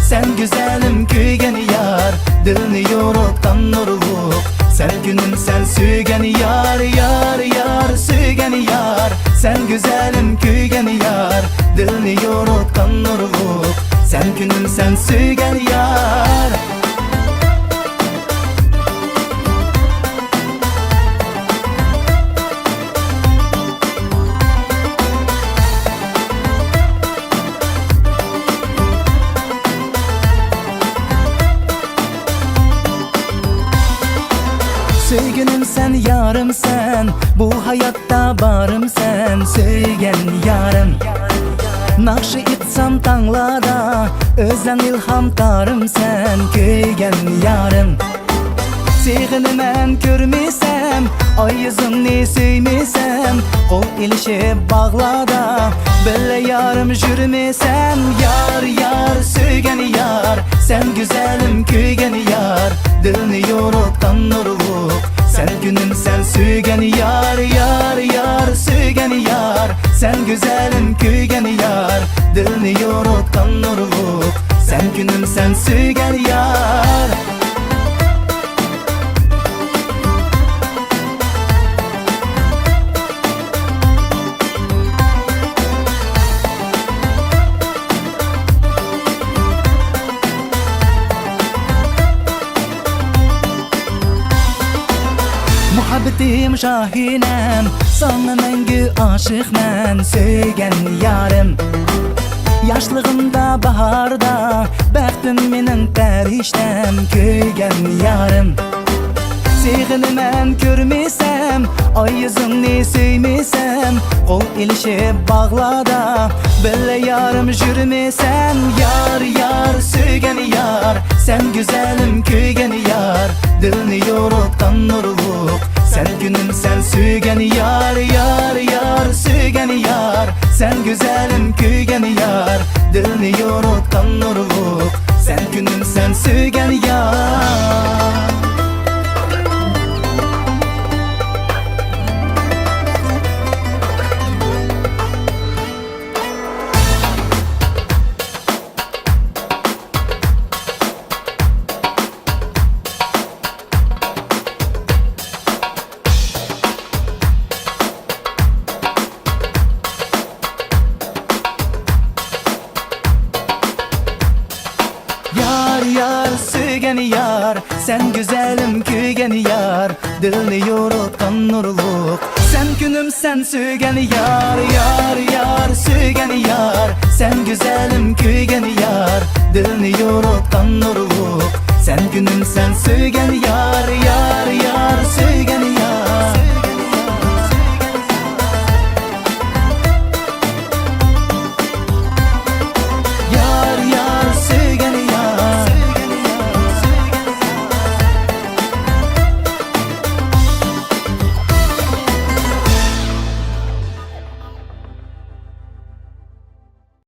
sen güzelim kuygen yar, dilni yo'rotgan nurluk. Sen günüm sen suygen yar, yar, yar, suygen yar. Sen güzelim kuygen yar, dilni yo'rotgan nurluk. Sen günüm sen suygen yar. Sevgilim sen, yarım sen, bu hayatta barım sen, söygen yarım. Nakşı itsam tanglada, özden ilham tarım sen, köygen yarım. Sevgini men görmesem, ay yüzünü söymesem, kol ilişip bağlada, böyle yarım jürmesem. Yar, yar, söygen yar, sen güzelim köygen yar, dilni yo'rotgan nurluk. Sen günüm sen söygen yar, yar, yar, söygen yar. Sen güzelim kuygen yar, dilni yo'rotgan nurluk. Sen günüm sen söygen yar. Muhabbetim şahinem, sana mengü aşıkmen, söygen yarım. Yaşlığımda baharda, bəxtim menin pəriştem, köygen yarım. Sevgini men görmesem, ay yüzünü söymesem, kol ilişip bağlada, böyle yarım jürmesem. Yar, yar, söygen yar, sen güzelim kuygen yar, dilni yo'rotgan nurluk. Sen günüm sen söygen yar, yar, yar, söygen yar. Sen güzelim kuygen yar, dilni yo'rotgan nurluk. Sen günüm sen söygen yar. Yar, söygen yar, sen güzelim kuygen yar, dilni yo'rotgan nurluk. Sen günüm sen söygen yar, yar, yar, söygen yar. Sen güzelim kuygen yar, dilni yo'rotgan nurluk. Sen günüm sen söygen yar, yar, yar.